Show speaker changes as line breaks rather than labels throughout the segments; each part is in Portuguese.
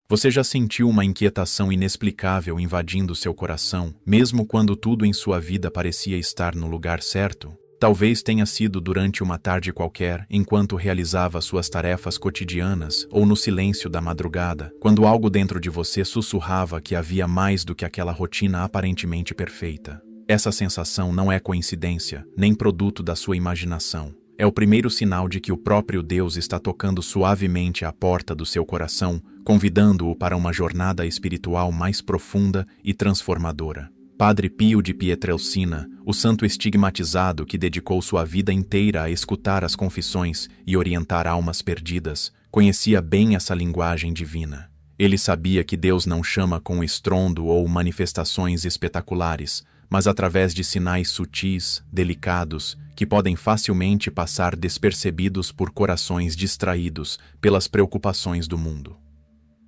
Você já sentiu uma inquietação inexplicável invadindo seu coração, mesmo quando tudo em sua vida parecia estar no lugar certo? Talvez tenha sido durante uma tarde qualquer, enquanto realizava suas tarefas cotidianas, ou no silêncio da madrugada, quando algo dentro de você sussurrava que havia mais do que aquela rotina aparentemente perfeita. Essa sensação não é coincidência, nem produto da sua imaginação. É o primeiro sinal de que o próprio Deus está tocando suavemente à porta do seu coração, convidando-o para uma jornada espiritual mais profunda e transformadora. Padre Pio de Pietrelcina, o santo estigmatizado que dedicou sua vida inteira a escutar as confissões e orientar almas perdidas, conhecia bem essa linguagem divina. Ele sabia que Deus não chama com estrondo ou manifestações espetaculares, mas através de sinais sutis, delicados, que podem facilmente passar despercebidos por corações distraídos pelas preocupações do mundo.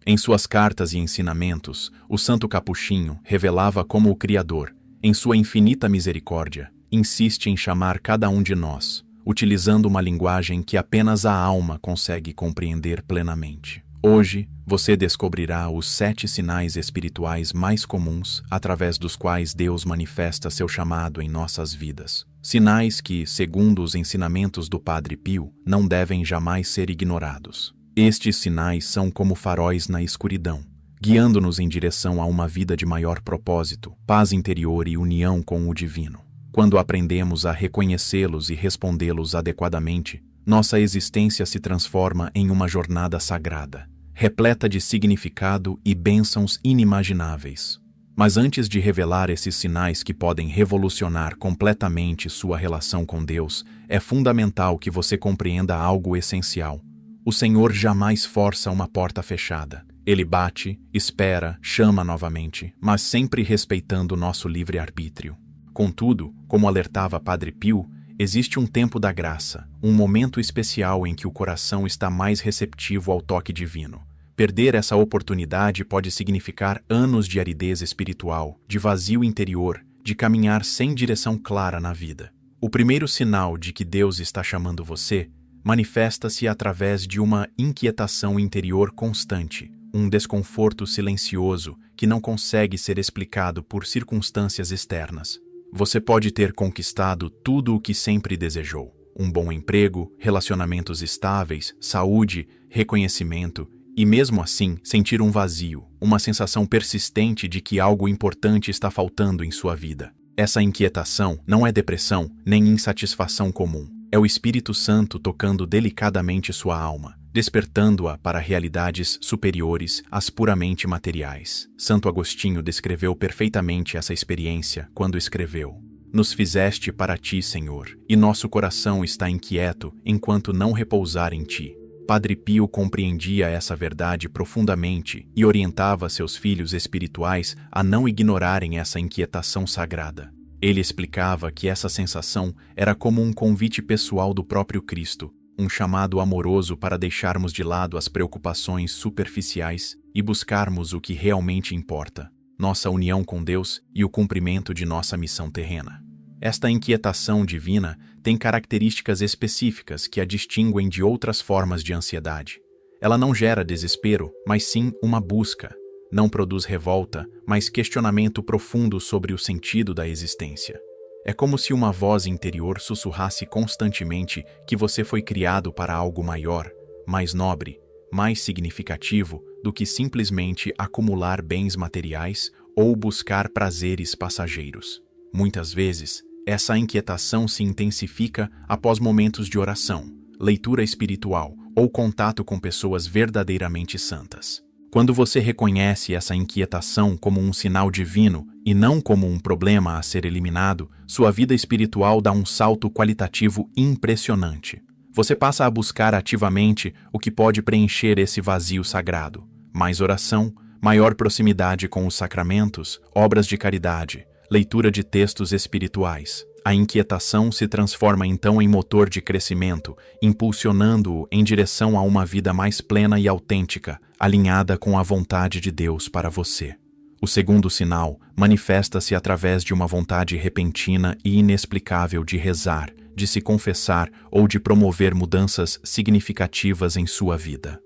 Em suas cartas e ensinamentos, o santo capuchinho revelava como o Criador, em sua infinita misericórdia, insiste em chamar cada um de nós, utilizando uma linguagem que apenas a alma consegue compreender plenamente. Hoje, você descobrirá os 7 sinais espirituais mais comuns através dos quais Deus manifesta seu chamado em nossas vidas. Sinais que, segundo os ensinamentos do Padre Pio, não devem jamais ser ignorados. Estes sinais são como faróis na escuridão, guiando-nos em direção a uma vida de maior propósito, paz interior e união com o divino. Quando aprendemos a reconhecê-los e respondê-los adequadamente, nossa existência se transforma em uma jornada sagrada, repleta de significado e bênçãos inimagináveis. Mas antes de revelar esses sinais que podem revolucionar completamente sua relação com Deus, é fundamental que você compreenda algo essencial. O Senhor jamais força uma porta fechada. Ele bate, espera, chama novamente, mas sempre respeitando nosso livre-arbítrio. Contudo, como alertava Padre Pio, existe um tempo da graça, um momento especial em que o coração está mais receptivo ao toque divino. Perder essa oportunidade pode significar anos de aridez espiritual, de vazio interior, de caminhar sem direção clara na vida. O primeiro sinal de que Deus está chamando você manifesta-se através de uma inquietação interior constante, um desconforto silencioso que não consegue ser explicado por circunstâncias externas. Você pode ter conquistado tudo o que sempre desejou: um bom emprego, relacionamentos estáveis, saúde, reconhecimento, e mesmo assim sentir um vazio, uma sensação persistente de que algo importante está faltando em sua vida. Essa inquietação não é depressão nem insatisfação comum. É o Espírito Santo tocando delicadamente sua alma, despertando-a para realidades superiores às puramente materiais. Santo Agostinho descreveu perfeitamente essa experiência quando escreveu: "Nos fizeste para ti, Senhor, e nosso coração está inquieto enquanto não repousar em ti." Padre Pio compreendia essa verdade profundamente e orientava seus filhos espirituais a não ignorarem essa inquietação sagrada. Ele explicava que essa sensação era como um convite pessoal do próprio Cristo, um chamado amoroso para deixarmos de lado as preocupações superficiais e buscarmos o que realmente importa: nossa união com Deus e o cumprimento de nossa missão terrena. Esta inquietação divina tem características específicas que a distinguem de outras formas de ansiedade. Ela não gera desespero, mas sim uma busca. Não produz revolta, mas questionamento profundo sobre o sentido da existência. É como se uma voz interior sussurrasse constantemente que você foi criado para algo maior, mais nobre, mais significativo do que simplesmente acumular bens materiais ou buscar prazeres passageiros. Muitas vezes, essa inquietação se intensifica após momentos de oração, leitura espiritual ou contato com pessoas verdadeiramente santas. Quando você reconhece essa inquietação como um sinal divino e não como um problema a ser eliminado, sua vida espiritual dá um salto qualitativo impressionante. Você passa a buscar ativamente o que pode preencher esse vazio sagrado: mais oração, maior proximidade com os sacramentos, obras de caridade, leitura de textos espirituais. A inquietação se transforma então em motor de crescimento, impulsionando-o em direção a uma vida mais plena e autêntica, alinhada com a vontade de Deus para você. O segundo sinal manifesta-se através de uma vontade repentina e inexplicável de rezar, de se confessar ou de promover mudanças significativas em sua vida.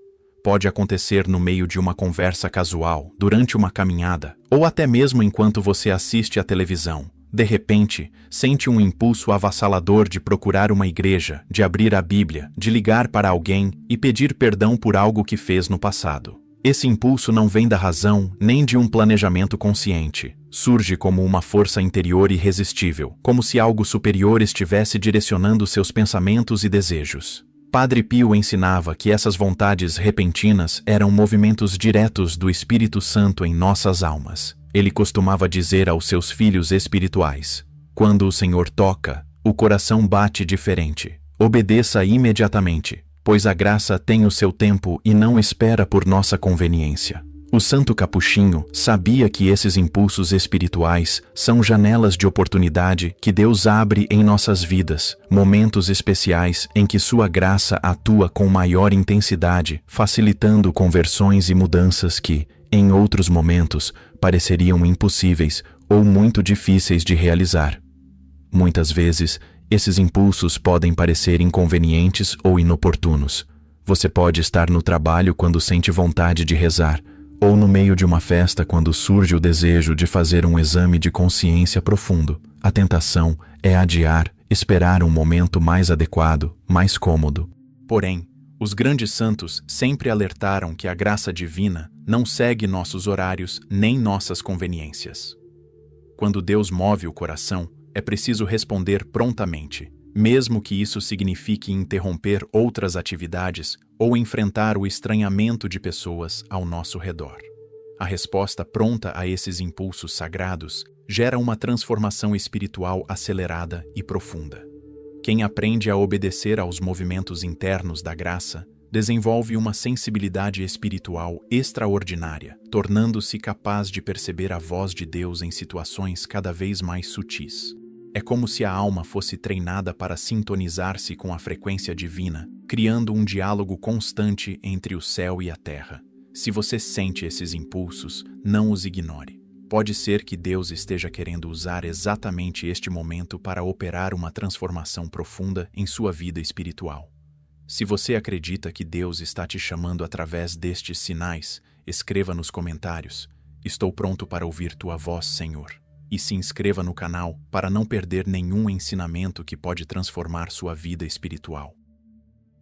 Pode acontecer no meio de uma conversa casual, durante uma caminhada, ou até mesmo enquanto você assiste à televisão. De repente, sente um impulso avassalador de procurar uma igreja, de abrir a Bíblia, de ligar para alguém e pedir perdão por algo que fez no passado. Esse impulso não vem da razão nem de um planejamento consciente. Surge como uma força interior irresistível, como se algo superior estivesse direcionando seus pensamentos e desejos. Padre Pio ensinava que essas vontades repentinas eram movimentos diretos do Espírito Santo em nossas almas. Ele costumava dizer aos seus filhos espirituais: quando o Senhor toca, o coração bate diferente. Obedeça imediatamente, pois a graça tem o seu tempo e não espera por nossa conveniência. O santo capuchinho sabia que esses impulsos espirituais são janelas de oportunidade que Deus abre em nossas vidas, momentos especiais em que sua graça atua com maior intensidade, facilitando conversões e mudanças que, em outros momentos, pareceriam impossíveis ou muito difíceis de realizar. Muitas vezes, esses impulsos podem parecer inconvenientes ou inoportunos. Você pode estar no trabalho quando sente vontade de rezar, ou no meio de uma festa quando surge o desejo de fazer um exame de consciência profundo. A tentação é adiar, esperar um momento mais adequado, mais cômodo. Porém, os grandes santos sempre alertaram que a graça divina não segue nossos horários nem nossas conveniências. Quando Deus move o coração, é preciso responder prontamente, mesmo que isso signifique interromper outras atividades ou enfrentar o estranhamento de pessoas ao nosso redor. A resposta pronta a esses impulsos sagrados gera uma transformação espiritual acelerada e profunda. Quem aprende a obedecer aos movimentos internos da graça desenvolve uma sensibilidade espiritual extraordinária, tornando-se capaz de perceber a voz de Deus em situações cada vez mais sutis. É como se a alma fosse treinada para sintonizar-se com a frequência divina, criando um diálogo constante entre o céu e a terra. Se você sente esses impulsos, não os ignore. Pode ser que Deus esteja querendo usar exatamente este momento para operar uma transformação profunda em sua vida espiritual. Se você acredita que Deus está te chamando através destes sinais, escreva nos comentários: "Estou pronto para ouvir tua voz, Senhor." E se inscreva no canal para não perder nenhum ensinamento que pode transformar sua vida espiritual.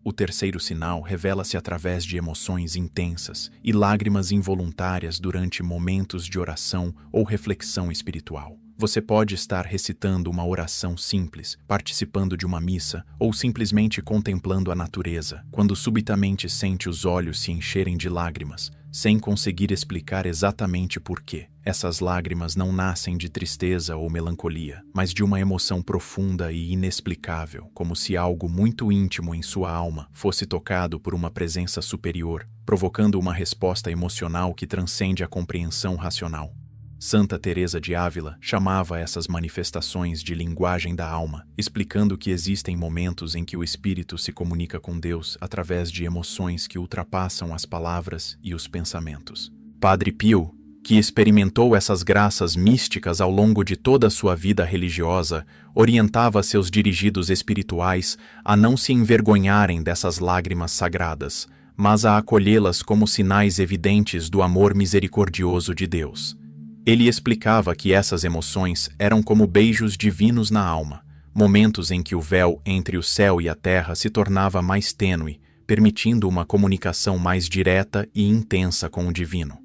O terceiro sinal revela-se através de emoções intensas e lágrimas involuntárias durante momentos de oração ou reflexão espiritual. Você pode estar recitando uma oração simples, participando de uma missa ou simplesmente contemplando a natureza, quando subitamente sente os olhos se encherem de lágrimas, sem conseguir explicar exatamente por quê. Essas lágrimas não nascem de tristeza ou melancolia, mas de uma emoção profunda e inexplicável, como se algo muito íntimo em sua alma fosse tocado por uma presença superior, provocando uma resposta emocional que transcende a compreensão racional. Santa Teresa de Ávila chamava essas manifestações de linguagem da alma, explicando que existem momentos em que o espírito se comunica com Deus através de emoções que ultrapassam as palavras e os pensamentos. Padre Pio, que experimentou essas graças místicas ao longo de toda a sua vida religiosa, orientava seus dirigidos espirituais a não se envergonharem dessas lágrimas sagradas, mas a acolhê-las como sinais evidentes do amor misericordioso de Deus. Ele explicava que essas emoções eram como beijos divinos na alma, momentos em que o véu entre o céu e a terra se tornava mais tênue, permitindo uma comunicação mais direta e intensa com o divino.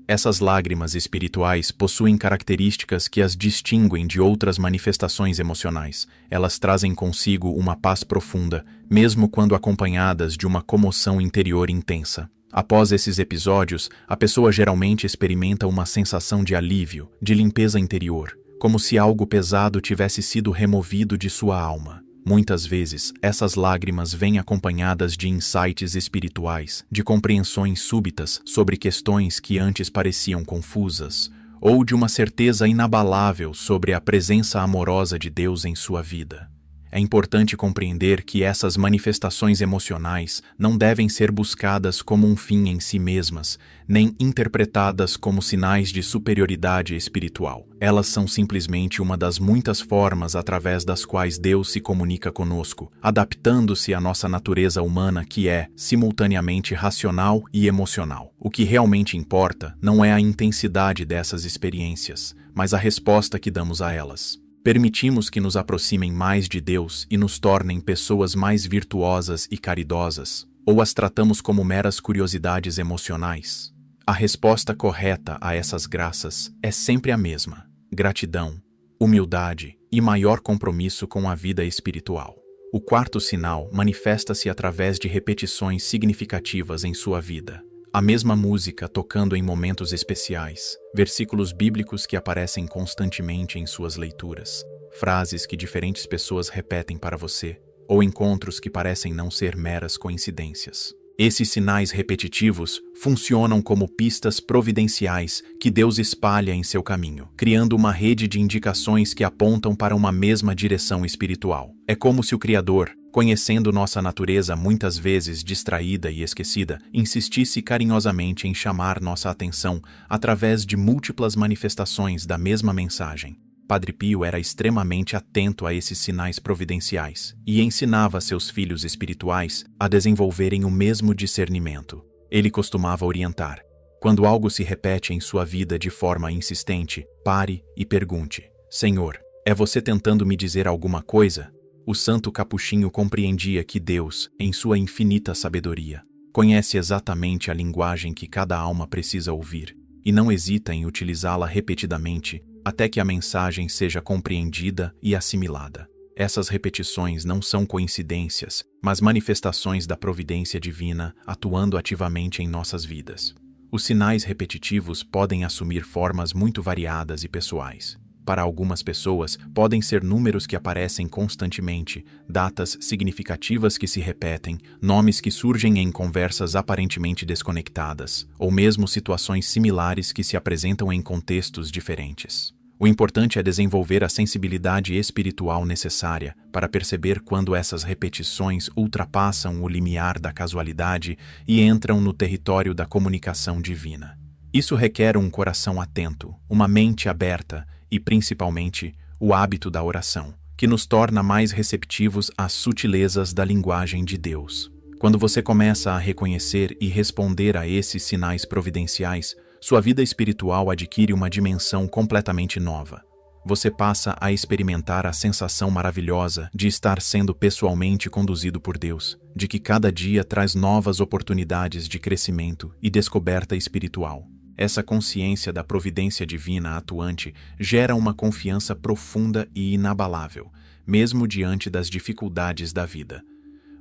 Essas lágrimas espirituais possuem características que as distinguem de outras manifestações emocionais. Elas trazem consigo uma paz profunda, mesmo quando acompanhadas de uma comoção interior intensa. Após esses episódios, a pessoa geralmente experimenta uma sensação de alívio, de limpeza interior, como se algo pesado tivesse sido removido de sua alma. Muitas vezes, essas lágrimas vêm acompanhadas de insights espirituais, de compreensões súbitas sobre questões que antes pareciam confusas, ou de uma certeza inabalável sobre a presença amorosa de Deus em sua vida. É importante compreender que essas manifestações emocionais não devem ser buscadas como um fim em si mesmas, nem interpretadas como sinais de superioridade espiritual. Elas são simplesmente uma das muitas formas através das quais Deus se comunica conosco, adaptando-se à nossa natureza humana que é, simultaneamente, racional e emocional. O que realmente importa não é a intensidade dessas experiências, mas a resposta que damos a elas. Permitimos que nos aproximem mais de Deus e nos tornem pessoas mais virtuosas e caridosas, ou as tratamos como meras curiosidades emocionais? A resposta correta a essas graças é sempre a mesma: gratidão, humildade e maior compromisso com a vida espiritual. O quarto sinal manifesta-se através de repetições significativas em sua vida. A mesma música tocando em momentos especiais, versículos bíblicos que aparecem constantemente em suas leituras, frases que diferentes pessoas repetem para você, ou encontros que parecem não ser meras coincidências. Esses sinais repetitivos funcionam como pistas providenciais que Deus espalha em seu caminho, criando uma rede de indicações que apontam para uma mesma direção espiritual. É como se o Criador, conhecendo nossa natureza muitas vezes distraída e esquecida, insistisse carinhosamente em chamar nossa atenção através de múltiplas manifestações da mesma mensagem. Padre Pio era extremamente atento a esses sinais providenciais e ensinava seus filhos espirituais a desenvolverem o mesmo discernimento. Ele costumava orientar: quando algo se repete em sua vida de forma insistente, pare e pergunte: Senhor, é você tentando me dizer alguma coisa? O santo capuchinho compreendia que Deus, em sua infinita sabedoria, conhece exatamente a linguagem que cada alma precisa ouvir e não hesita em utilizá-la repetidamente até que a mensagem seja compreendida e assimilada. Essas repetições não são coincidências, mas manifestações da providência divina atuando ativamente em nossas vidas. Os sinais repetitivos podem assumir formas muito variadas e pessoais. Para algumas pessoas, podem ser números que aparecem constantemente, datas significativas que se repetem, nomes que surgem em conversas aparentemente desconectadas, ou mesmo situações similares que se apresentam em contextos diferentes. O importante é desenvolver a sensibilidade espiritual necessária para perceber quando essas repetições ultrapassam o limiar da casualidade e entram no território da comunicação divina. Isso requer um coração atento, uma mente aberta e, principalmente, o hábito da oração, que nos torna mais receptivos às sutilezas da linguagem de Deus. Quando você começa a reconhecer e responder a esses sinais providenciais, sua vida espiritual adquire uma dimensão completamente nova. Você passa a experimentar a sensação maravilhosa de estar sendo pessoalmente conduzido por Deus, de que cada dia traz novas oportunidades de crescimento e descoberta espiritual. Essa consciência da providência divina atuante gera uma confiança profunda e inabalável, mesmo diante das dificuldades da vida.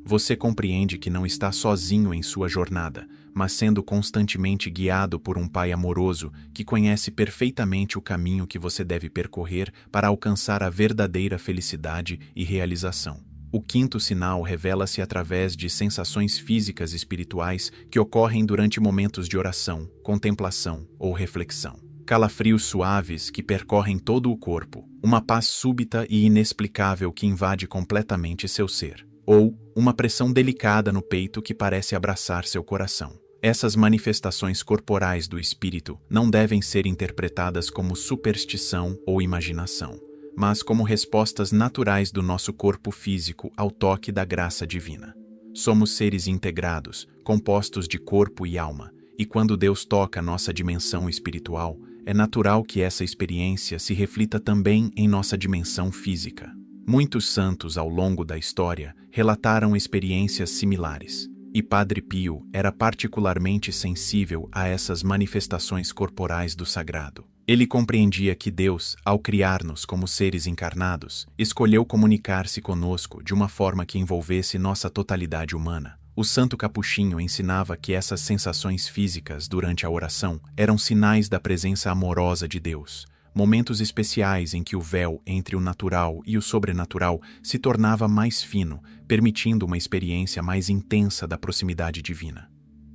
Você compreende que não está sozinho em sua jornada, mas sendo constantemente guiado por um Pai amoroso que conhece perfeitamente o caminho que você deve percorrer para alcançar a verdadeira felicidade e realização. O quinto sinal revela-se através de sensações físicas e espirituais que ocorrem durante momentos de oração, contemplação ou reflexão. Calafrios suaves que percorrem todo o corpo, uma paz súbita e inexplicável que invade completamente seu ser, ou uma pressão delicada no peito que parece abraçar seu coração. Essas manifestações corporais do espírito não devem ser interpretadas como superstição ou imaginação, mas como respostas naturais do nosso corpo físico ao toque da graça divina. Somos seres integrados, compostos de corpo e alma, e quando Deus toca nossa dimensão espiritual, é natural que essa experiência se reflita também em nossa dimensão física. Muitos santos ao longo da história relataram experiências similares, e Padre Pio era particularmente sensível a essas manifestações corporais do sagrado. Ele compreendia que Deus, ao criar-nos como seres encarnados, escolheu comunicar-se conosco de uma forma que envolvesse nossa totalidade humana. O santo capuchinho ensinava que essas sensações físicas durante a oração eram sinais da presença amorosa de Deus, momentos especiais em que o véu entre o natural e o sobrenatural se tornava mais fino, permitindo uma experiência mais intensa da proximidade divina.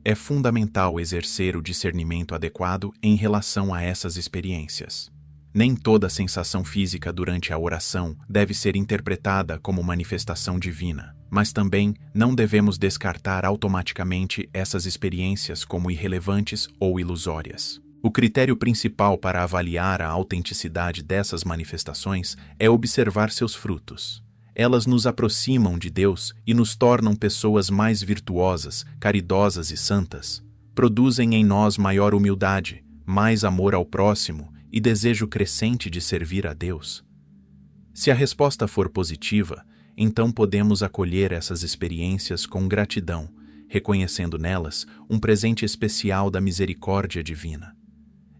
É fundamental exercer o discernimento adequado em relação a essas experiências. Nem toda sensação física durante a oração deve ser interpretada como manifestação divina, mas também não devemos descartar automaticamente essas experiências como irrelevantes ou ilusórias. O critério principal para avaliar a autenticidade dessas manifestações é observar seus frutos. Elas nos aproximam de Deus e nos tornam pessoas mais virtuosas, caridosas e santas. Produzem em nós maior humildade, mais amor ao próximo e desejo crescente de servir a Deus. Se a resposta for positiva, então podemos acolher essas experiências com gratidão, reconhecendo nelas um presente especial da misericórdia divina.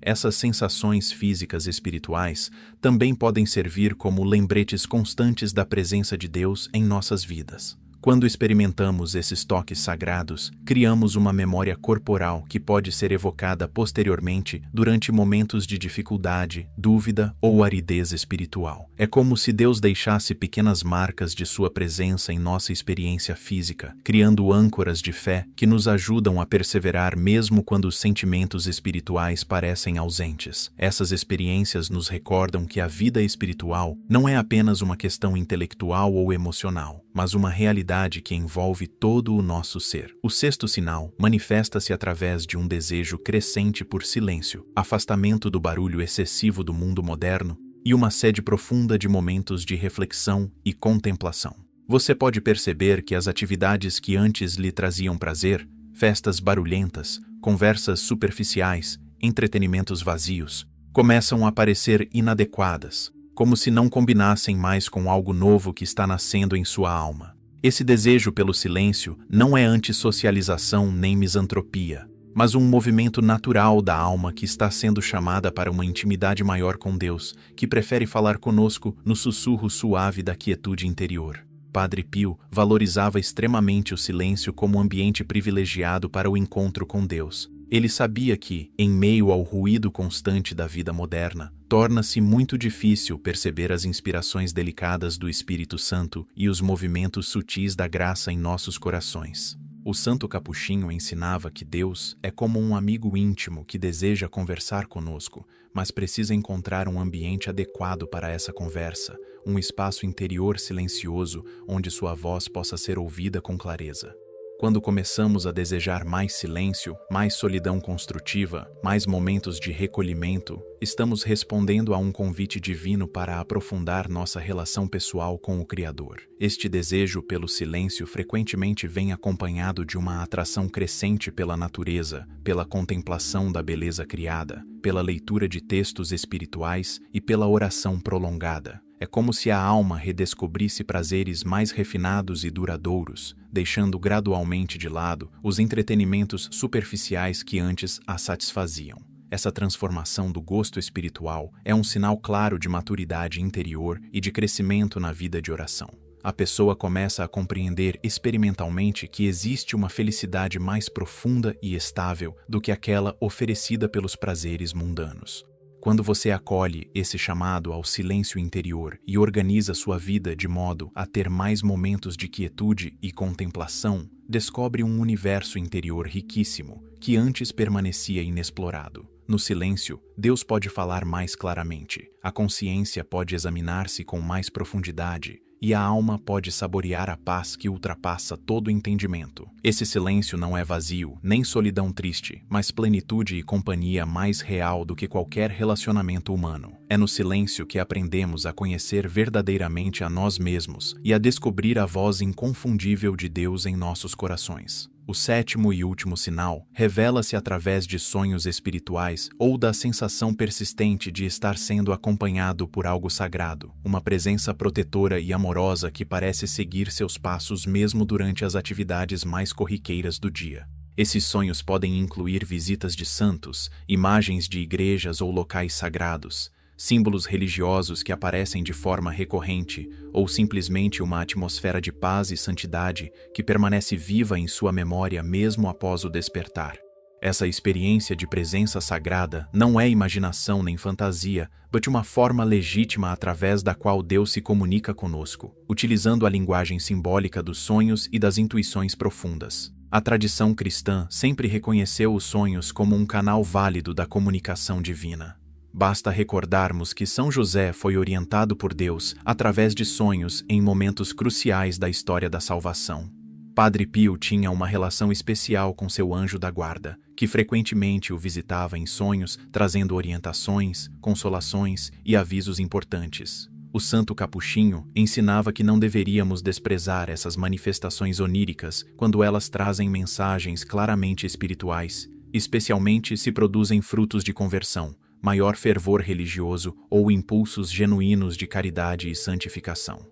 Essas sensações físicas espirituais também podem servir como lembretes constantes da presença de Deus em nossas vidas. Quando experimentamos esses toques sagrados, criamos uma memória corporal que pode ser evocada posteriormente durante momentos de dificuldade, dúvida ou aridez espiritual. É como se Deus deixasse pequenas marcas de sua presença em nossa experiência física, criando âncoras de fé que nos ajudam a perseverar mesmo quando os sentimentos espirituais parecem ausentes. Essas experiências nos recordam que a vida espiritual não é apenas uma questão intelectual ou emocional, mas uma realidade que envolve todo o nosso ser. O sexto sinal manifesta-se através de um desejo crescente por silêncio, afastamento do barulho excessivo do mundo moderno e uma sede profunda de momentos de reflexão e contemplação. Você pode perceber que as atividades que antes lhe traziam prazer, festas barulhentas, conversas superficiais, entretenimentos vazios, começam a parecer inadequadas, como se não combinassem mais com algo novo que está nascendo em sua alma. Esse desejo pelo silêncio não é antissocialização nem misantropia, mas um movimento natural da alma que está sendo chamada para uma intimidade maior com Deus, que prefere falar conosco no sussurro suave da quietude interior. Padre Pio valorizava extremamente o silêncio como ambiente privilegiado para o encontro com Deus. Ele sabia que, em meio ao ruído constante da vida moderna, torna-se muito difícil perceber as inspirações delicadas do Espírito Santo e os movimentos sutis da graça em nossos corações. O Santo Capuchinho ensinava que Deus é como um amigo íntimo que deseja conversar conosco, mas precisa encontrar um ambiente adequado para essa conversa, um espaço interior silencioso onde sua voz possa ser ouvida com clareza. Quando começamos a desejar mais silêncio, mais solidão construtiva, mais momentos de recolhimento, estamos respondendo a um convite divino para aprofundar nossa relação pessoal com o Criador. Este desejo pelo silêncio frequentemente vem acompanhado de uma atração crescente pela natureza, pela contemplação da beleza criada, pela leitura de textos espirituais e pela oração prolongada. É como se a alma redescobrisse prazeres mais refinados e duradouros, deixando gradualmente de lado os entretenimentos superficiais que antes a satisfaziam. Essa transformação do gosto espiritual é um sinal claro de maturidade interior e de crescimento na vida de oração. A pessoa começa a compreender experimentalmente que existe uma felicidade mais profunda e estável do que aquela oferecida pelos prazeres mundanos. Quando você acolhe esse chamado ao silêncio interior e organiza sua vida de modo a ter mais momentos de quietude e contemplação, descobre um universo interior riquíssimo que antes permanecia inexplorado. No silêncio, Deus pode falar mais claramente, a consciência pode examinar-se com mais profundidade e a alma pode saborear a paz que ultrapassa todo entendimento. Esse silêncio não é vazio, nem solidão triste, mas plenitude e companhia mais real do que qualquer relacionamento humano. É no silêncio que aprendemos a conhecer verdadeiramente a nós mesmos e a descobrir a voz inconfundível de Deus em nossos corações. O sétimo e último sinal revela-se através de sonhos espirituais ou da sensação persistente de estar sendo acompanhado por algo sagrado, uma presença protetora e amorosa que parece seguir seus passos mesmo durante as atividades mais corriqueiras do dia. Esses sonhos podem incluir visitas de santos, imagens de igrejas ou locais sagrados, símbolos religiosos que aparecem de forma recorrente, ou simplesmente uma atmosfera de paz e santidade que permanece viva em sua memória mesmo após o despertar. Essa experiência de presença sagrada não é imaginação nem fantasia, mas uma forma legítima através da qual Deus se comunica conosco, utilizando a linguagem simbólica dos sonhos e das intuições profundas. A tradição cristã sempre reconheceu os sonhos como um canal válido da comunicação divina. Basta recordarmos que São José foi orientado por Deus através de sonhos em momentos cruciais da história da salvação. Padre Pio tinha uma relação especial com seu anjo da guarda, que frequentemente o visitava em sonhos, trazendo orientações, consolações e avisos importantes. O santo capuchinho ensinava que não deveríamos desprezar essas manifestações oníricas quando elas trazem mensagens claramente espirituais, especialmente se produzem frutos de conversão, maior fervor religioso ou impulsos genuínos de caridade e santificação.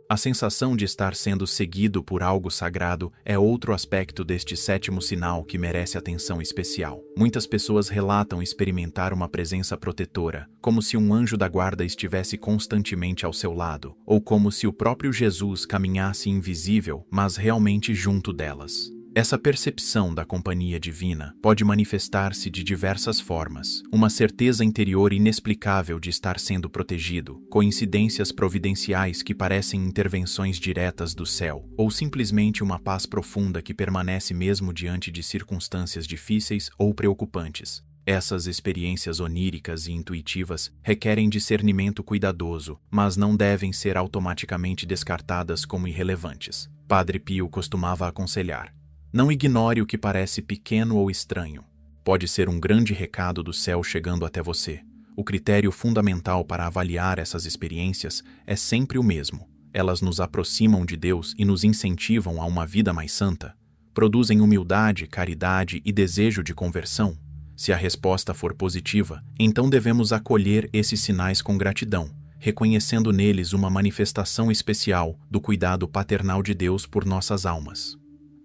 A sensação de estar sendo seguido por algo sagrado é outro aspecto deste sétimo sinal que merece atenção especial. Muitas pessoas relatam experimentar uma presença protetora, como se um anjo da guarda estivesse constantemente ao seu lado, ou como se o próprio Jesus caminhasse invisível, mas realmente junto delas. Essa percepção da companhia divina pode manifestar-se de diversas formas. Uma certeza interior inexplicável de estar sendo protegido, coincidências providenciais que parecem intervenções diretas do céu, ou simplesmente uma paz profunda que permanece mesmo diante de circunstâncias difíceis ou preocupantes. Essas experiências oníricas e intuitivas requerem discernimento cuidadoso, mas não devem ser automaticamente descartadas como irrelevantes. Padre Pio costumava aconselhar: não ignore o que parece pequeno ou estranho. Pode ser um grande recado do céu chegando até você. O critério fundamental para avaliar essas experiências é sempre o mesmo. Elas nos aproximam de Deus e nos incentivam a uma vida mais santa. Produzem humildade, caridade e desejo de conversão. Se a resposta for positiva, então devemos acolher esses sinais com gratidão, reconhecendo neles uma manifestação especial do cuidado paternal de Deus por nossas almas.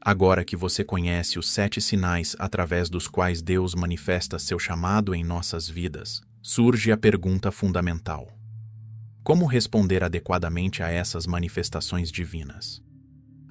Agora que você conhece os 7 sinais através dos quais Deus manifesta seu chamado em nossas vidas, surge a pergunta fundamental: como responder adequadamente a essas manifestações divinas?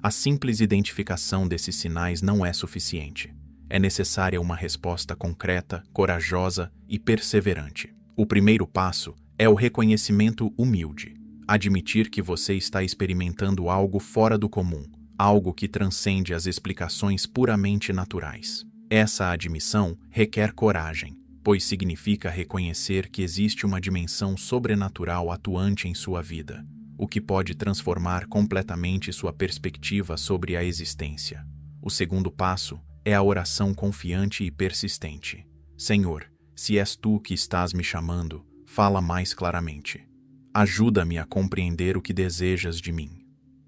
A simples identificação desses sinais não é suficiente. É necessária uma resposta concreta, corajosa e perseverante. O primeiro passo é o reconhecimento humilde. Admitir que você está experimentando algo fora do comum, algo que transcende as explicações puramente naturais. Essa admissão requer coragem, pois significa reconhecer que existe uma dimensão sobrenatural atuante em sua vida, o que pode transformar completamente sua perspectiva sobre a existência. O segundo passo é a oração confiante e persistente. Senhor, se és tu que estás me chamando, fala mais claramente. Ajuda-me a compreender o que desejas de mim.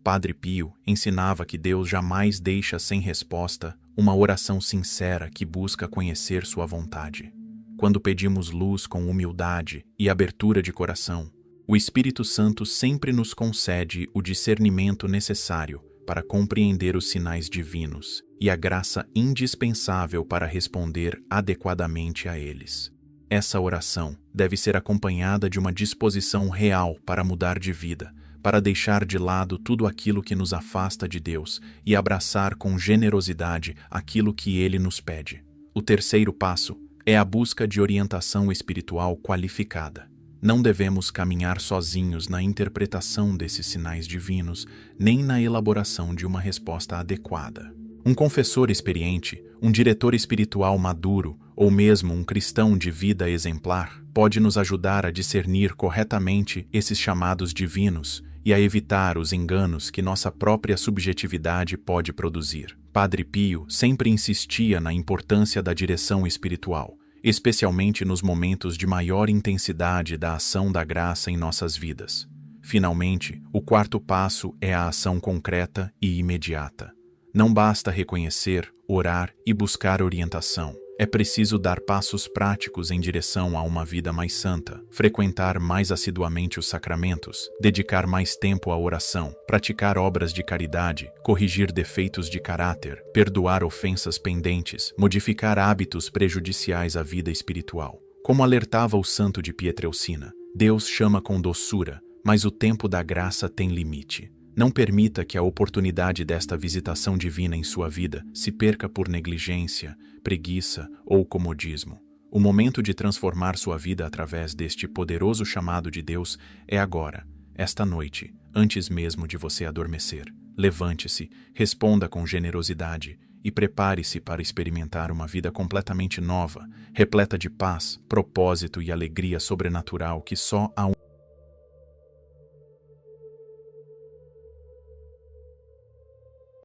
Padre Pio ensinava que Deus jamais deixa sem resposta uma oração sincera que busca conhecer sua vontade. Quando pedimos luz com humildade e abertura de coração, o Espírito Santo sempre nos concede o discernimento necessário para compreender os sinais divinos e a graça indispensável para responder adequadamente a eles. Essa oração deve ser acompanhada de uma disposição real para mudar de vida, para deixar de lado tudo aquilo que nos afasta de Deus e abraçar com generosidade aquilo que Ele nos pede. O terceiro passo é a busca de orientação espiritual qualificada. Não devemos caminhar sozinhos na interpretação desses sinais divinos, nem na elaboração de uma resposta adequada. Um confessor experiente, um diretor espiritual maduro ou mesmo um cristão de vida exemplar pode nos ajudar a discernir corretamente esses chamados divinos e a evitar os enganos que nossa própria subjetividade pode produzir. Padre Pio sempre insistia na importância da direção espiritual, especialmente nos momentos de maior intensidade da ação da graça em nossas vidas. Finalmente, o quarto passo é a ação concreta e imediata. Não basta reconhecer, orar e buscar orientação. É preciso dar passos práticos em direção a uma vida mais santa, frequentar mais assiduamente os sacramentos, dedicar mais tempo à oração, praticar obras de caridade, corrigir defeitos de caráter, perdoar ofensas pendentes, modificar hábitos prejudiciais à vida espiritual. Como alertava o santo de Pietrelcina, Deus chama com doçura, mas o tempo da graça tem limite. Não permita que a oportunidade desta visitação divina em sua vida se perca por negligência, preguiça ou comodismo. O momento de transformar sua vida através deste poderoso chamado de Deus é agora, esta noite, antes mesmo de você adormecer. Levante-se, responda com generosidade e prepare-se para experimentar uma vida completamente nova, repleta de paz, propósito e alegria sobrenatural que só a